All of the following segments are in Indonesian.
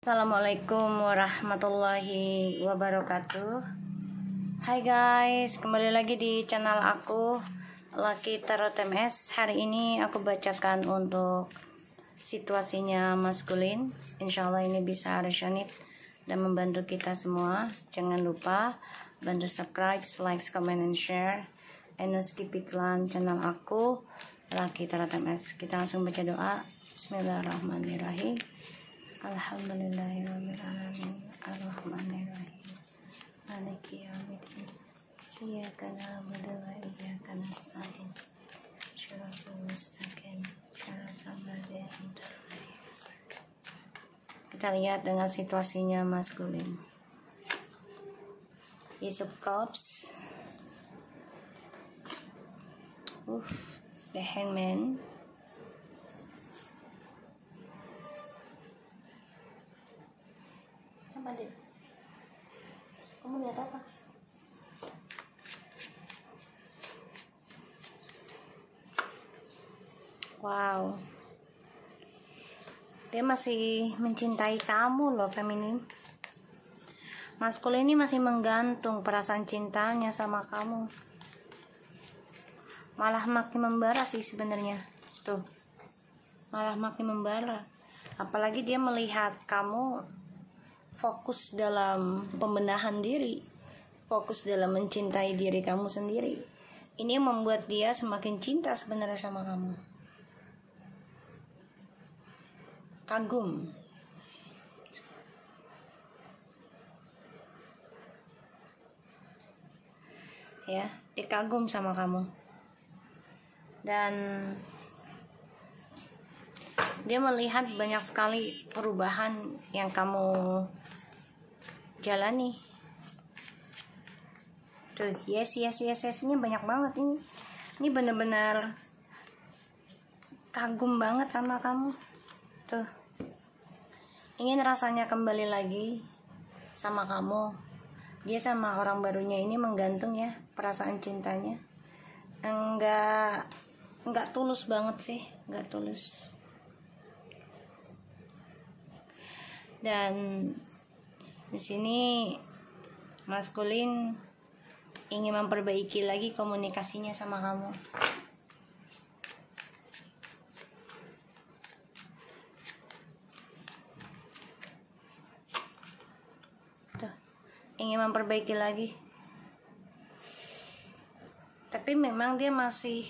Assalamualaikum warahmatullahi wabarakatuh. Hai guys, kembali lagi di channel aku Lucky Tarot MS. Hari ini aku bacakan untuk situasinya maskulin. Insya Allah ini bisa resonate dan membantu kita semua. Jangan lupa bantu subscribe, like, comment, and share. And skip iklan channel aku Lucky Tarot MS. Kita langsung baca doa. Bismillahirrahmanirrahim. Alhamdulillahirabbil alamin arrahmanirrahim maliki yaumiddin iyyaka na'budu wa iyyaka nasta'in shiratal mustaqim shiratal ladzina an'amta 'alaihim. Kita lihat dengan situasinya maskulin. Ace of Cups, the Hangman, apa deh? Kamu lihat apa? Wow, dia masih mencintai kamu loh, feminin. Maskulin ini masih menggantung perasaan cintanya sama kamu. Malah makin membara sih sebenarnya. Tuh, malah makin membara. Apalagi dia melihat kamu fokus dalam pembenahan diri, fokus dalam mencintai diri kamu sendiri. Ini yang membuat dia semakin cinta sebenarnya sama kamu. Kagum. Ya, dia kagum sama kamu. Dan dia melihat banyak sekali perubahan yang kamu jalani. Tuh, yes-nya banyak banget ini. Ini bener-bener kagum banget sama kamu. Tuh, ingin rasanya kembali lagi sama kamu. Dia sama orang barunya ini menggantung ya, perasaan cintanya. Enggak tulus banget sih, enggak tulus. Dan di sini maskulin ingin memperbaiki lagi komunikasinya sama kamu. Tuh, ingin memperbaiki lagi. Tapi memang dia masih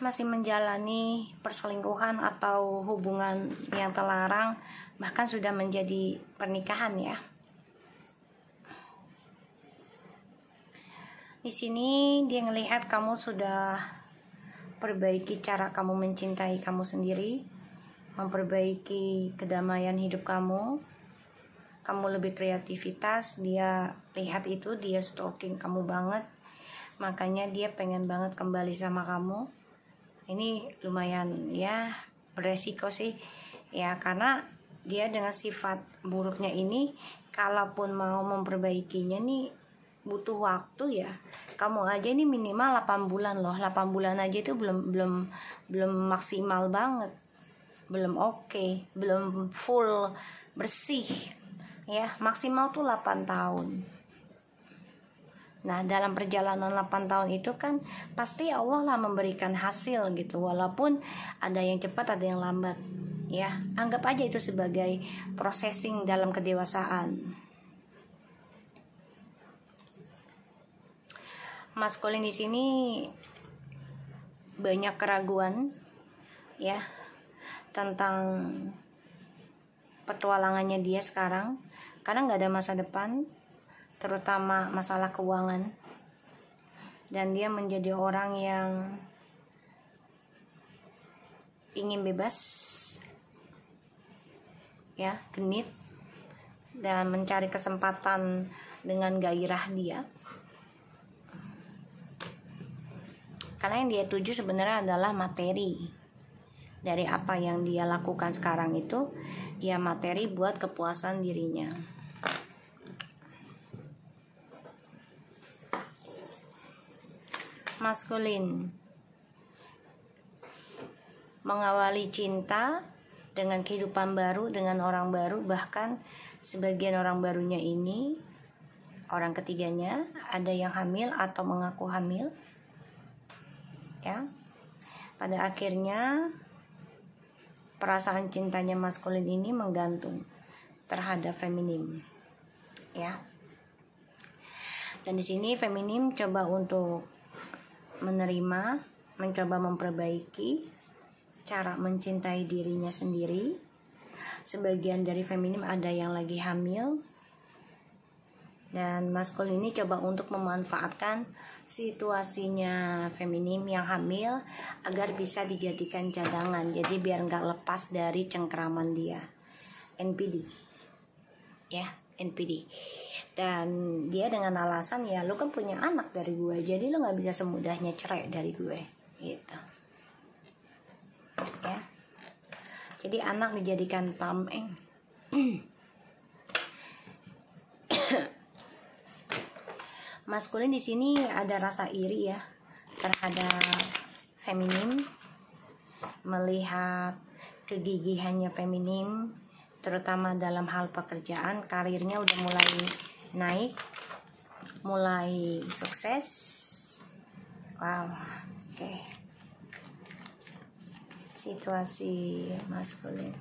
menjalani perselingkuhan atau hubungan yang terlarang, bahkan sudah menjadi pernikahan ya. Di sini dia ngelihat kamu sudah perbaiki cara kamu mencintai kamu sendiri, memperbaiki kedamaian hidup kamu. Kamu lebih kreativitas, dia lihat itu, dia stalking kamu banget. Makanya dia pengen banget kembali sama kamu. Ini lumayan ya beresiko sih ya, karena dia dengan sifat buruknya ini, kalaupun mau memperbaikinya nih butuh waktu ya. Kamu aja ini minimal 8 bulan loh. 8 bulan aja itu belum maksimal banget, belum oke, belum full bersih ya. Maksimal tuh 8 tahun. Nah, dalam perjalanan 8 tahun itu kan pasti Allah lah memberikan hasil gitu. Walaupun ada yang cepat, ada yang lambat. Ya, anggap aja itu sebagai processing dalam kedewasaan. Maskulin di sini banyak keraguan ya tentang petualangannya dia sekarang, karena nggak ada masa depan, terutama masalah keuangan. Dan dia menjadi orang yang ingin bebas ya, genit, dan mencari kesempatan dengan gairah dia. Karena yang dia tuju sebenarnya adalah materi. Dari apa yang dia lakukan sekarang itu ya materi buat kepuasan dirinya. Maskulin mengawali cinta dengan kehidupan baru, dengan orang baru. Bahkan sebagian orang barunya ini, orang ketiganya, ada yang hamil atau mengaku hamil, ya. Pada akhirnya perasaan cintanya maskulin ini menggantung terhadap feminim, ya. Dan di sini feminim coba untuk menerima, mencoba memperbaiki cara mencintai dirinya sendiri. Sebagian dari feminim ada yang lagi hamil, dan maskulin ini coba untuk memanfaatkan situasinya feminim yang hamil agar bisa dijadikan cadangan, jadi biar nggak lepas dari cengkeraman dia. NPD, ya, NPD. Dan dia dengan alasan, ya lu kan punya anak dari gue, jadi lu nggak bisa semudahnya cerai dari gue, gitu, ya. Jadi anak dijadikan tameng. Maskulin di sini ada rasa iri, ya, terhadap feminim, melihat kegigihannya feminim, terutama dalam hal pekerjaan. Karirnya udah mulai naik, mulai sukses. Wow, oke. Situasi maskulin.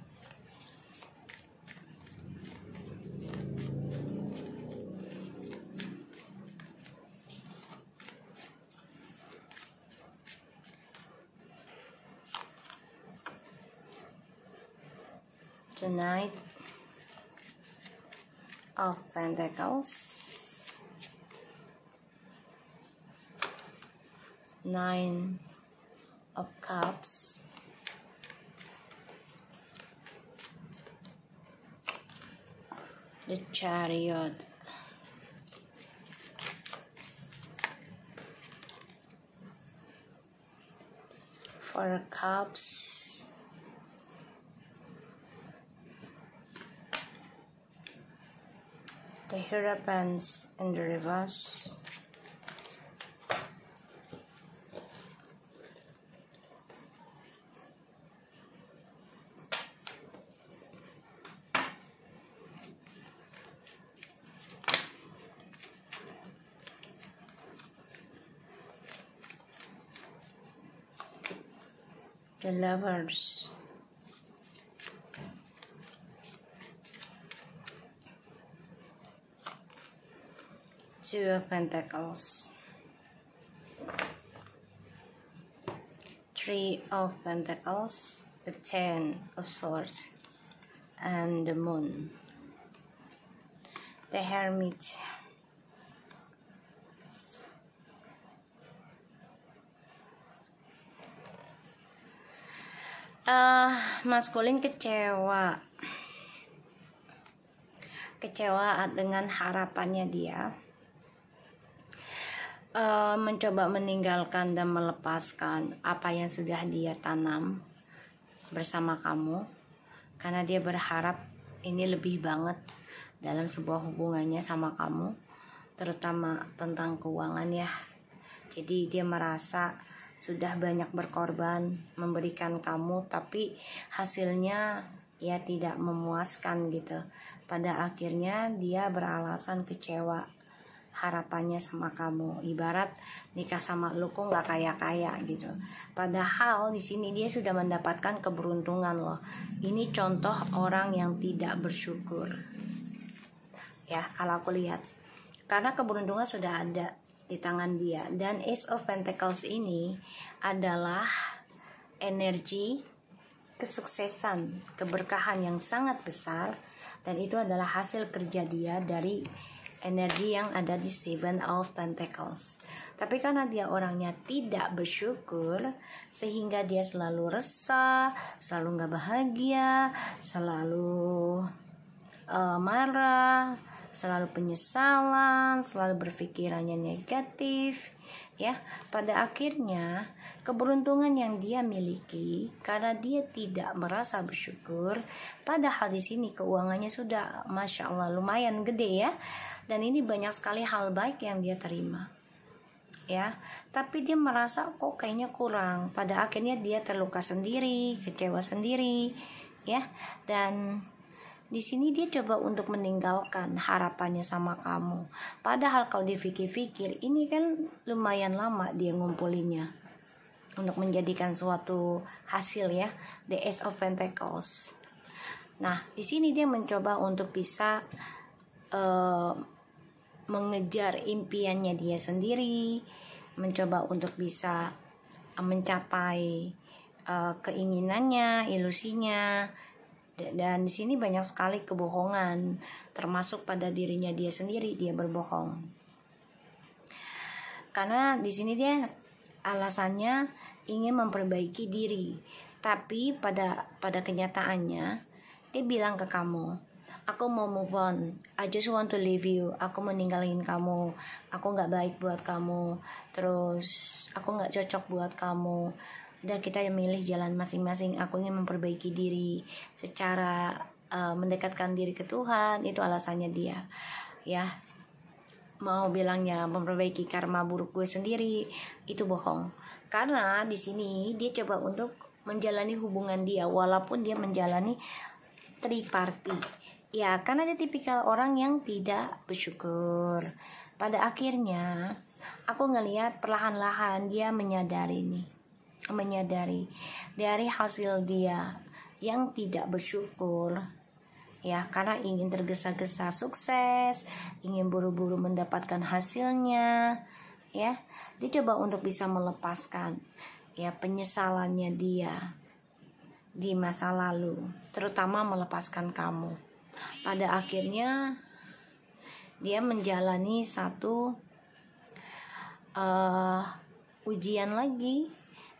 The Knight of Pentacles, Nine of Cups, the Chariot, Four of Cups, the Hierophants in the reverse, the Lovers, Two of Pentacles, Three of Pentacles, the Ten of Swords, and the Moon, the Hermit, maskulin kecewa dengan harapannya dia, mencoba meninggalkan dan melepaskan apa yang sudah dia tanam bersama kamu, karena dia berharap ini lebih banget dalam sebuah hubungannya sama kamu, terutama tentang keuangan, ya. Jadi dia merasa sudah banyak berkorban memberikan kamu, tapi hasilnya ya tidak memuaskan gitu. Pada akhirnya dia beralasan kecewa harapannya sama kamu, ibarat nikah sama lu kok nggak kaya gitu. Padahal di sini dia sudah mendapatkan keberuntungan loh. Ini contoh orang yang tidak bersyukur, ya, kalau aku lihat, karena keberuntungan sudah ada di tangan dia. Dan Ace of Pentacles ini adalah energi kesuksesan, keberkahan yang sangat besar, dan itu adalah hasil kerja dia dari energi yang ada di Seven of Pentacles. Tapi karena dia orangnya tidak bersyukur, sehingga dia selalu resah, selalu gak bahagia, selalu marah, selalu penyesalan, selalu berpikirannya negatif, ya. Pada akhirnya keberuntungan yang dia miliki karena dia tidak merasa bersyukur, padahal di sini keuangannya sudah masya Allah lumayan gede, ya, dan ini banyak sekali hal baik yang dia terima, ya, tapi dia merasa kok kayaknya kurang. Pada akhirnya dia terluka sendiri, kecewa sendiri, ya. Dan di sini dia coba untuk meninggalkan harapannya sama kamu. Padahal kalau dipikir-pikir, ini kan lumayan lama dia ngumpulinnya untuk menjadikan suatu hasil ya, the Ace of Pentacles. Nah, di sini dia mencoba untuk bisa mengejar impiannya dia sendiri, mencoba untuk bisa mencapai keinginannya, ilusinya. Dan di sini banyak sekali kebohongan, termasuk pada dirinya dia sendiri. Dia berbohong karena di sini dia alasannya ingin memperbaiki diri, tapi pada kenyataannya dia bilang ke kamu, aku mau move on, I just want to leave you, aku meninggalin kamu, aku nggak baik buat kamu, terus aku nggak cocok buat kamu, udah kita milih jalan masing-masing, aku ingin memperbaiki diri secara mendekatkan diri ke Tuhan. Itu alasannya dia ya. Mau bilangnya memperbaiki karma buruk gue sendiri, itu bohong. Karena di sini dia coba untuk menjalani hubungan dia, walaupun dia menjalani triparty ya, karena dia tipikal orang yang tidak bersyukur. Pada akhirnya aku ngelihat perlahan-lahan dia menyadari dari hasil dia yang tidak bersyukur ya, karena ingin tergesa-gesa sukses, ingin buru-buru mendapatkan hasilnya ya. Dia coba untuk bisa melepaskan ya penyesalannya dia di masa lalu, terutama melepaskan kamu. Pada akhirnya dia menjalani satu ujian lagi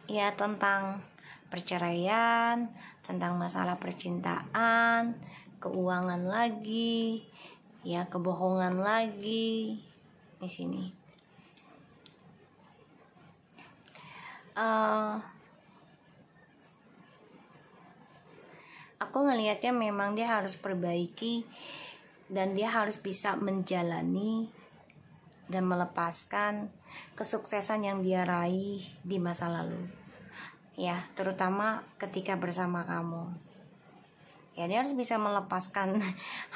ya, tentang perceraian, tentang masalah percintaan, keuangan lagi ya, kebohongan lagi di sini. Aku ngelihatnya memang dia harus perbaiki dan dia harus bisa menjalani dan melepaskan kesuksesan yang dia raih di masa lalu ya, terutama ketika bersama kamu ya. Dia harus bisa melepaskan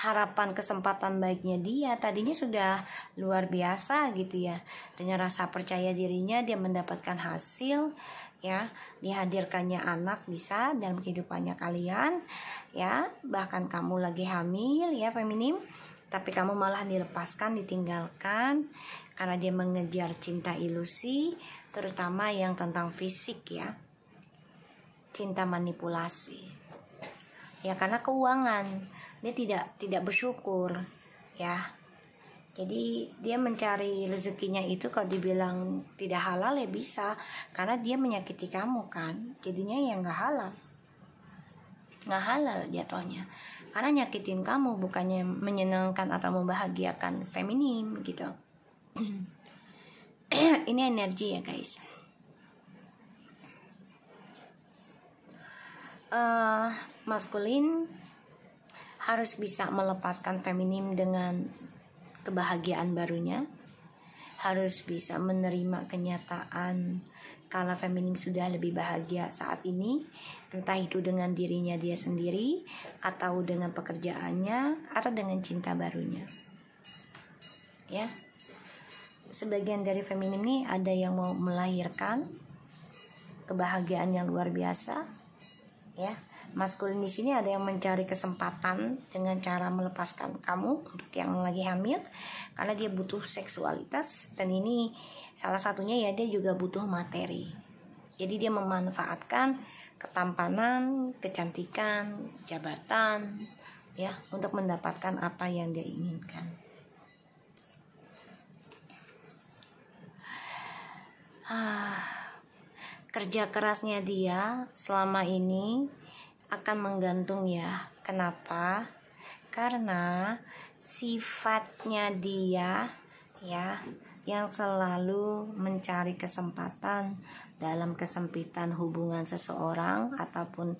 harapan kesempatan baiknya dia. Tadinya sudah luar biasa gitu ya, dengan rasa percaya dirinya dia mendapatkan hasil ya, dihadirkannya anak bisa dalam kehidupannya kalian ya, bahkan kamu lagi hamil ya feminim, tapi kamu malah dilepaskan, ditinggalkan karena dia mengejar cinta ilusi, terutama yang tentang fisik ya, cinta manipulasi ya, karena keuangan dia tidak bersyukur ya. Jadi dia mencari rezekinya itu, kalau dibilang tidak halal ya bisa, karena dia menyakiti kamu kan, jadinya ya nggak halal jatuhnya, karena nyakitin kamu, bukannya menyenangkan atau membahagiakan feminim gitu. Ini energi ya guys. Maskulin harus bisa melepaskan feminim dengan kebahagiaan barunya, harus bisa menerima kenyataan kalau feminim sudah lebih bahagia saat ini, entah itu dengan dirinya dia sendiri, atau dengan pekerjaannya, atau dengan cinta barunya ya. Sebagian dari feminim ini ada yang mau melahirkan kebahagiaan yang luar biasa ya. Maskulin di sini ada yang mencari kesempatan dengan cara melepaskan kamu untuk yang lagi hamil, karena dia butuh seksualitas, dan ini salah satunya ya, dia juga butuh materi. Jadi dia memanfaatkan ketampanan, kecantikan, jabatan ya, untuk mendapatkan apa yang dia inginkan. Kerja kerasnya dia selama ini akan menggantung ya. Kenapa? Karena sifatnya dia ya, yang selalu mencari kesempatan dalam kesempitan hubungan seseorang, ataupun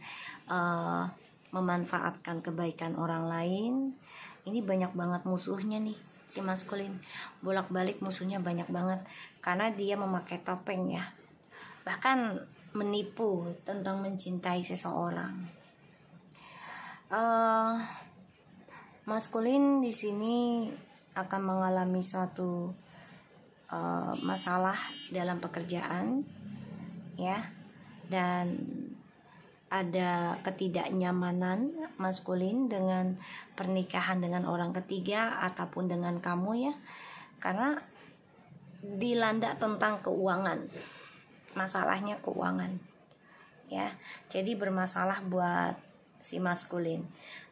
memanfaatkan kebaikan orang lain. Ini banyak banget musuhnya nih si maskulin, bolak-balik musuhnya banyak banget, karena dia memakai topeng ya, bahkan menipu tentang mencintai seseorang. Maskulin di sini akan mengalami suatu masalah dalam pekerjaan, ya, dan ada ketidaknyamanan maskulin dengan pernikahan dengan orang ketiga ataupun dengan kamu, ya, karena dilanda tentang keuangan, masalahnya keuangan, ya, jadi bermasalah buat si maskulin.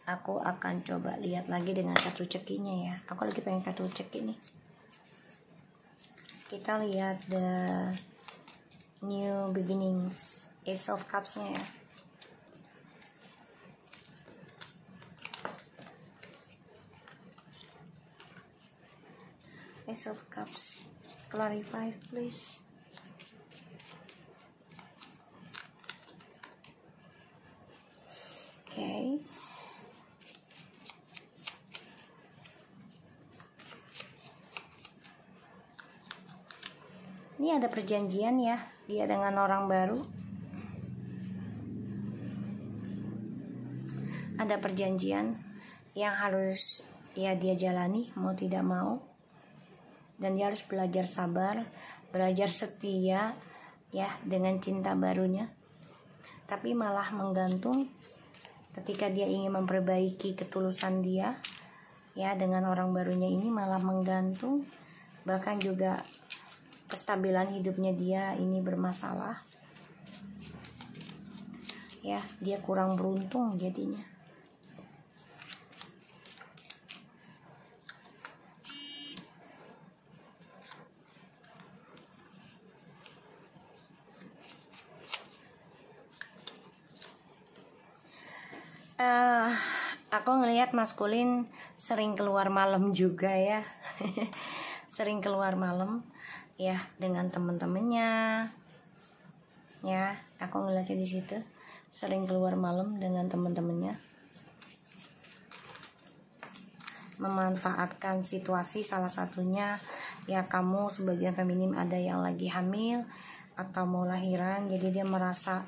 Aku akan coba lihat lagi dengan kartu cekinya, ya. Aku lagi pengen kartu ceki nih. Kita lihat the new beginnings, Ace of Cups-nya, ya. Ace of Cups, clarify please. Okay. Ini ada perjanjian, ya, dia dengan orang baru. Ada perjanjian yang harus ya dia jalani mau tidak mau. Dan dia harus belajar sabar, belajar setia, ya, dengan cinta barunya. Tapi malah menggantung ketika dia ingin memperbaiki ketulusan dia, ya, dengan orang barunya ini malah menggantung. Bahkan juga kestabilan hidupnya dia ini bermasalah, ya, dia kurang beruntung jadinya. Aku ngelihat maskulin sering keluar malam juga, ya. Sering keluar malam, ya, dengan teman-temannya, ya. Aku ngeliatnya di situ sering keluar malam dengan teman-temannya, memanfaatkan situasi. Salah satunya, ya, kamu sebagian feminim ada yang lagi hamil atau mau lahiran, jadi dia merasa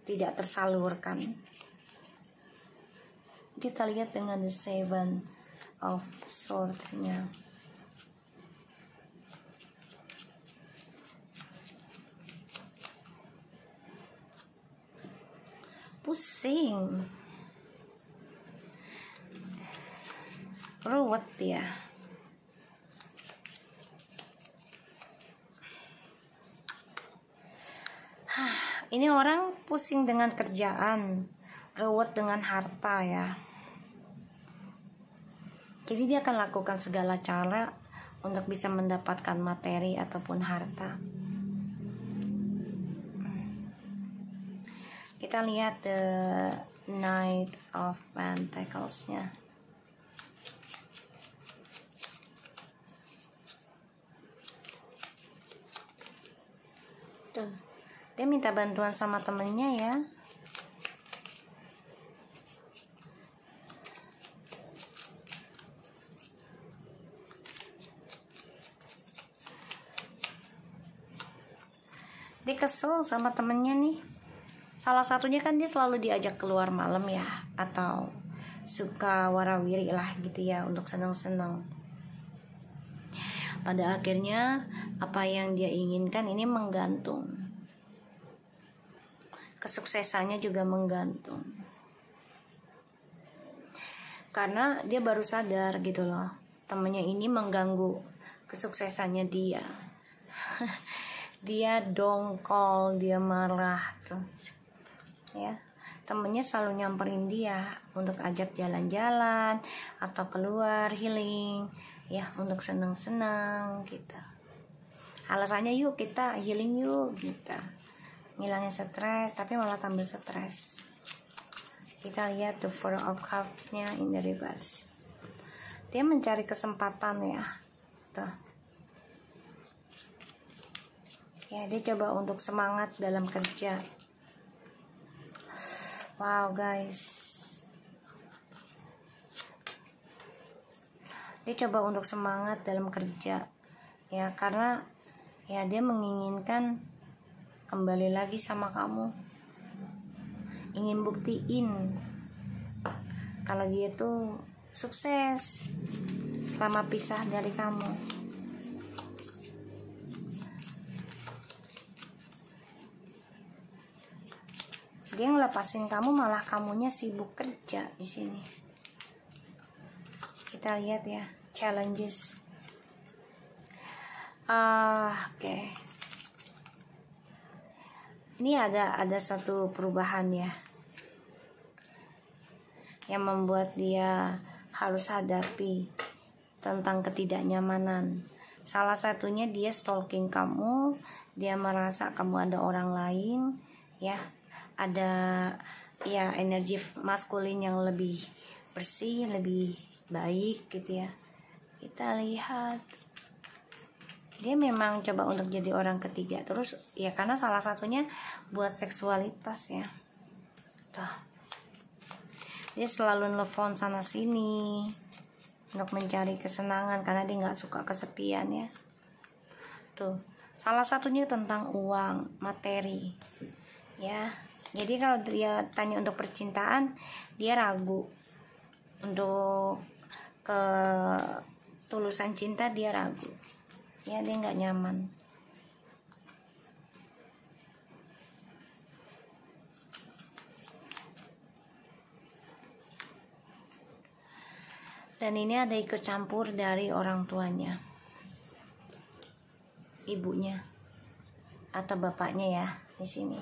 tidak tersalurkan. Kita lihat dengan the 7 of Swords-nya. Pusing, ruwet, ya. Ini orang pusing dengan kerjaan, ruwet dengan harta, ya. Jadi dia akan lakukan segala cara untuk bisa mendapatkan materi ataupun harta. Kita lihat the Knight of Pentacles-nya. Tuh, dia minta bantuan sama temennya, ya. Dia kesel sama temennya nih. Salah satunya kan dia selalu diajak keluar malam, ya, atau suka warawiri lah gitu, ya, untuk senang-senang. Pada akhirnya apa yang dia inginkan ini menggantung. Kesuksesannya juga menggantung. Karena dia baru sadar gitu loh, temennya ini mengganggu kesuksesannya dia. Dia dongkol, dia marah tuh, ya. Temennya selalu nyamperin dia untuk ajak jalan-jalan atau keluar healing, ya, untuk senang-senang gitu. Alasannya, yuk kita healing yuk gitu, ngilangin stres, tapi malah tambah stres. Kita lihat the 4 of Cups-nya in the reverse. Dia mencari kesempatan, ya, tuh. Ya, dia coba untuk semangat dalam kerja. Wow, guys. Dia coba untuk semangat dalam kerja. Ya, karena ya dia menginginkan kembali lagi sama kamu. Ingin buktiin kalau dia tuh sukses selama pisah dari kamu. Dia ngelepasin kamu, malah kamunya sibuk kerja di sini. Kita lihat ya, challenges. Oke. Ini ada satu perubahan ya, yang membuat dia harus hadapi tentang ketidaknyamanan. Salah satunya dia stalking kamu, dia merasa kamu ada orang lain, ya. Ada ya energi maskulin yang lebih bersih, lebih baik gitu ya. Kita lihat dia memang coba untuk jadi orang ketiga terus ya, karena salah satunya buat seksualitas ya. Tuh. Dia selalu nelfon sana sini untuk mencari kesenangan karena dia nggak suka kesepian ya. Tuh, salah satunya tentang uang, materi ya. Jadi kalau dia tanya untuk percintaan, dia ragu. Untuk ketulusan cinta dia ragu ya, dia nggak nyaman. Dan ini ada ikut campur dari orang tuanya, ibunya atau bapaknya ya di sini.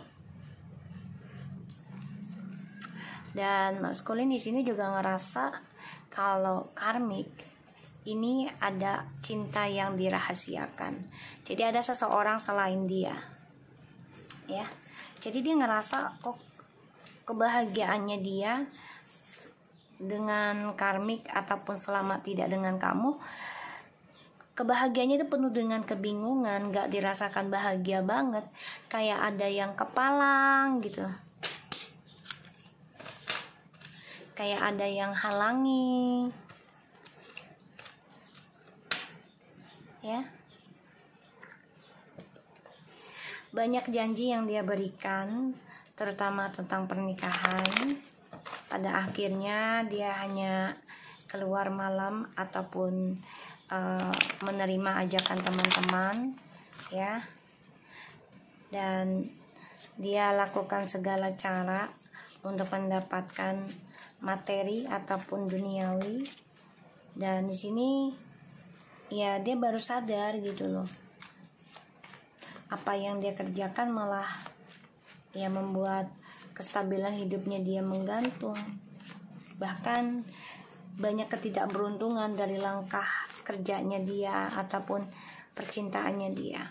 Dan maskulin di sini juga ngerasa kalau karmik ini ada cinta yang dirahasiakan. Jadi ada seseorang selain dia. Ya. Jadi dia ngerasa kok kebahagiaannya dia dengan karmik ataupun selama tidak dengan kamu, kebahagiaannya itu penuh dengan kebingungan, gak dirasakan bahagia banget, kayak ada yang kepalang gitu, kayak ada yang halangi ya. Banyak janji yang dia berikan, terutama tentang pernikahan. Pada akhirnya dia hanya keluar malam ataupun menerima ajakan teman-teman ya. Dan dia lakukan segala cara untuk mendapatkan materi ataupun duniawi. Dan di sini ya dia baru sadar gitu loh, apa yang dia kerjakan malah ya membuat kestabilan hidupnya dia menggantung. Bahkan banyak ketidakberuntungan dari langkah kerjanya dia ataupun percintaannya dia.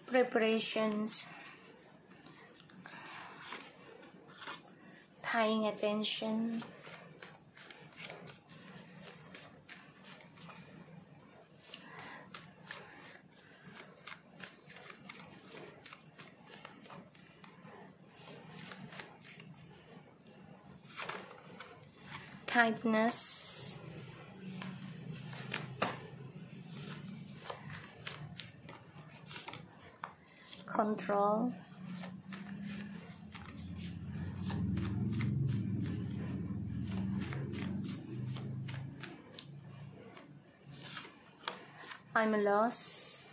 Preparations, paying attention, kindness, control, I'm lost,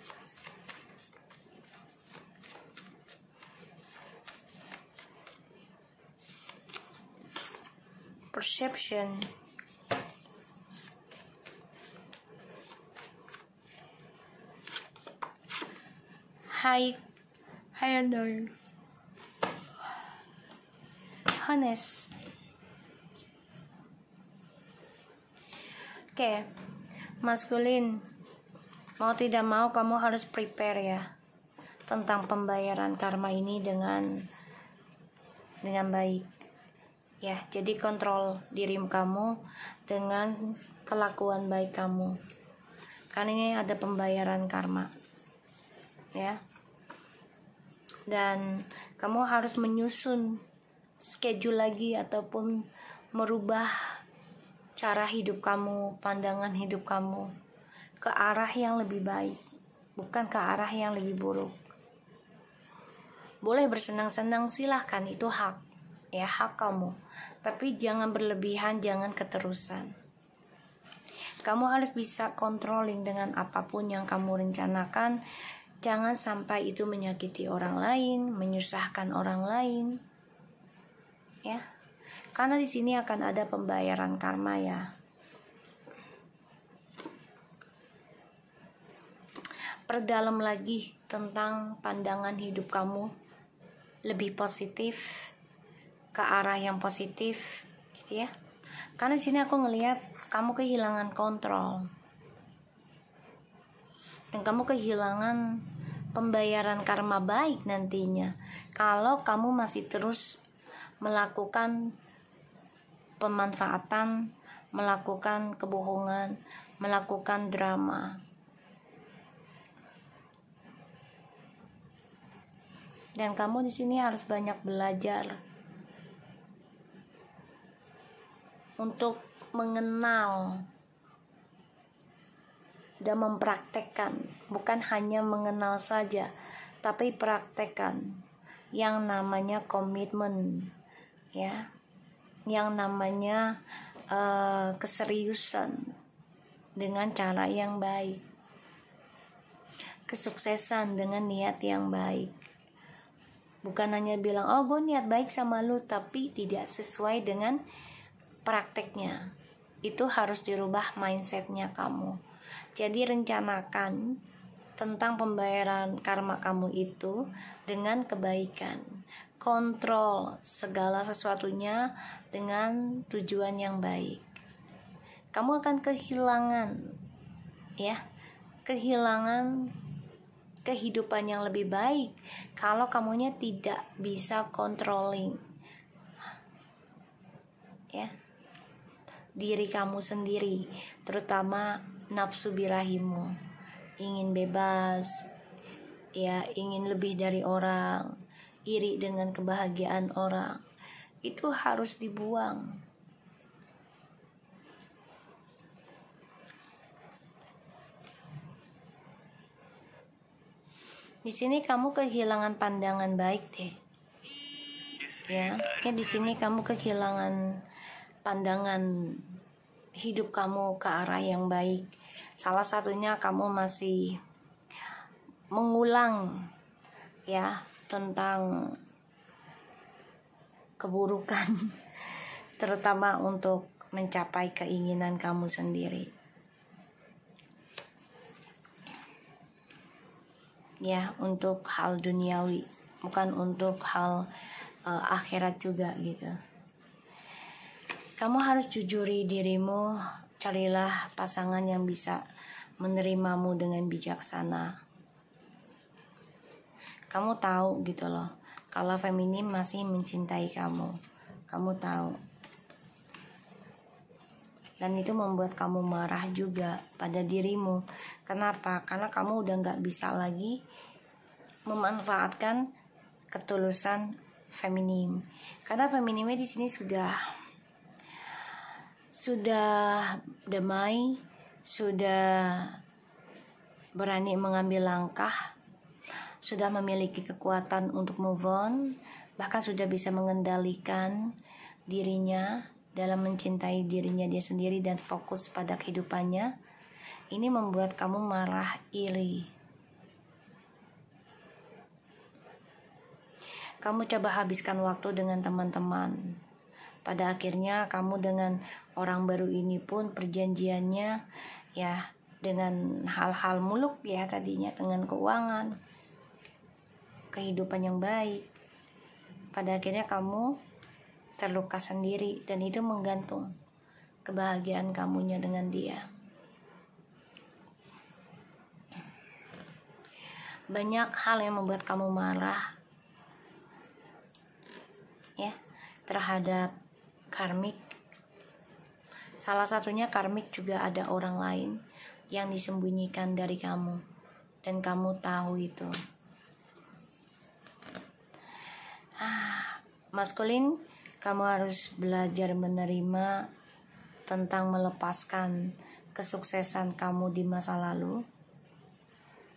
perception, higher, honest. Oke, maskulin, mau tidak mau kamu harus prepare ya tentang pembayaran karma ini dengan baik ya. Jadi kontrol diri kamu dengan kelakuan baik kamu, karena ini ada pembayaran karma ya. Dan kamu harus menyusun schedule lagi ataupun merubah cara hidup kamu, pandangan hidup kamu ke arah yang lebih baik, bukan ke arah yang lebih buruk. Boleh bersenang-senang, silahkan, itu hak, ya, hak kamu. Tapi jangan berlebihan, jangan keterusan. Kamu harus bisa controlling dengan apapun yang kamu rencanakan. Jangan sampai itu menyakiti orang lain, menyusahkan orang lain, ya. Karena di sini akan ada pembayaran karma, ya. Perdalam lagi tentang pandangan hidup kamu, lebih positif, ke arah yang positif, gitu ya. Karena di sini aku ngelihat kamu kehilangan kontrol, dan kamu kehilangan pembayaran karma baik nantinya kalau kamu masih terus melakukan pemanfaatan, melakukan kebohongan, melakukan drama. Dan kamu di sini harus banyak belajar untuk mengenal dan mempraktekkan, bukan hanya mengenal saja, tapi praktekkan yang namanya komitmen, ya, yang namanya keseriusan dengan cara yang baik, kesuksesan dengan niat yang baik. Bukan hanya bilang, oh gue niat baik sama lu, tapi tidak sesuai dengan prakteknya. Itu harus dirubah mindsetnya kamu. Jadi rencanakan tentang pembayaran karma kamu itu dengan kebaikan. Kontrol segala sesuatunya dengan tujuan yang baik. Kamu akan kehilangan, ya, kehilangan kehidupan yang lebih baik kalau kamunya tidak bisa controlling, ya, diri kamu sendiri, terutama nafsu birahimu, ingin bebas, ya, ingin lebih dari orang, iri dengan kebahagiaan orang, itu harus dibuang. Di sini kamu kehilangan pandangan baik deh, ya. Di sini kamu kehilangan pandangan hidup kamu ke arah yang baik. Salah satunya kamu masih mengulang, ya, tentang keburukan terutama untuk mencapai keinginan kamu sendiri, ya, untuk hal duniawi, bukan untuk hal akhirat juga, gitu. Kamu harus jujuri dirimu, carilah pasangan yang bisa menerimamu dengan bijaksana. Kamu tahu gitu loh, kalau feminim masih mencintai kamu. Kamu tahu. Dan itu membuat kamu marah juga pada dirimu. Kenapa? Karena kamu udah gak bisa lagi memanfaatkan ketulusan feminim. Karena feminimnya di sini sudah damai, sudah berani mengambil langkah, sudah memiliki kekuatan untuk move on, bahkan sudah bisa mengendalikan dirinya dalam mencintai dirinya dia sendiri dan fokus pada kehidupannya. Ini membuat kamu marah, iri. Kamu coba habiskan waktu dengan teman-teman. Pada akhirnya kamu dengan orang baru ini pun perjanjiannya, ya, dengan hal-hal muluk, ya, tadinya dengan keuangan, kehidupan yang baik. Pada akhirnya kamu terluka sendiri dan itu menggantung kebahagiaan kamunya dengan dia. Banyak hal yang membuat kamu marah, ya, terhadap karmik. Salah satunya karmik juga ada orang lain yang disembunyikan dari kamu dan kamu tahu itu. Maskulin, Kamu harus belajar menerima tentang melepaskan kesuksesan kamu di masa lalu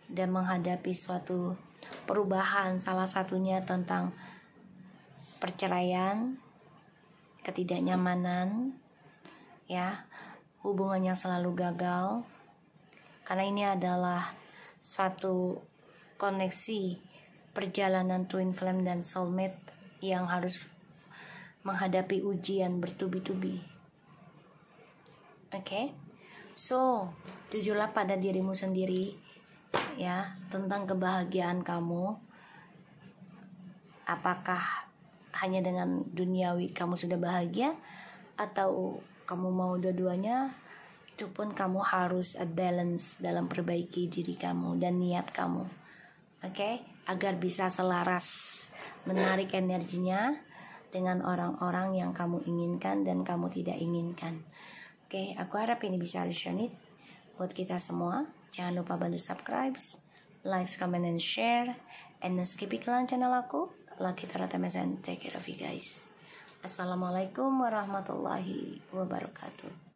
dan menghadapi suatu perubahan, salah satunya tentang perceraian, ketidaknyamanan, ya, hubungan yang selalu gagal. Karena ini adalah suatu koneksi perjalanan twin flame dan soulmate yang harus menghadapi ujian bertubi-tubi. Oke? So, jujurlah pada dirimu sendiri ya, tentang kebahagiaan kamu. Apakah hanya dengan duniawi kamu sudah bahagia, atau kamu mau dua-duanya? Itu pun kamu harus balance dalam perbaiki diri kamu dan niat kamu. Oke? Agar bisa selaras menarik energinya dengan orang-orang yang kamu inginkan dan kamu tidak inginkan. Oke, aku harap ini bisa resonate buat kita semua. Jangan lupa bantu subscribe, like, comment, and share. And skip iklan channel aku. Lucky Tarot MSN. Take care of you guys. Assalamualaikum warahmatullahi wabarakatuh.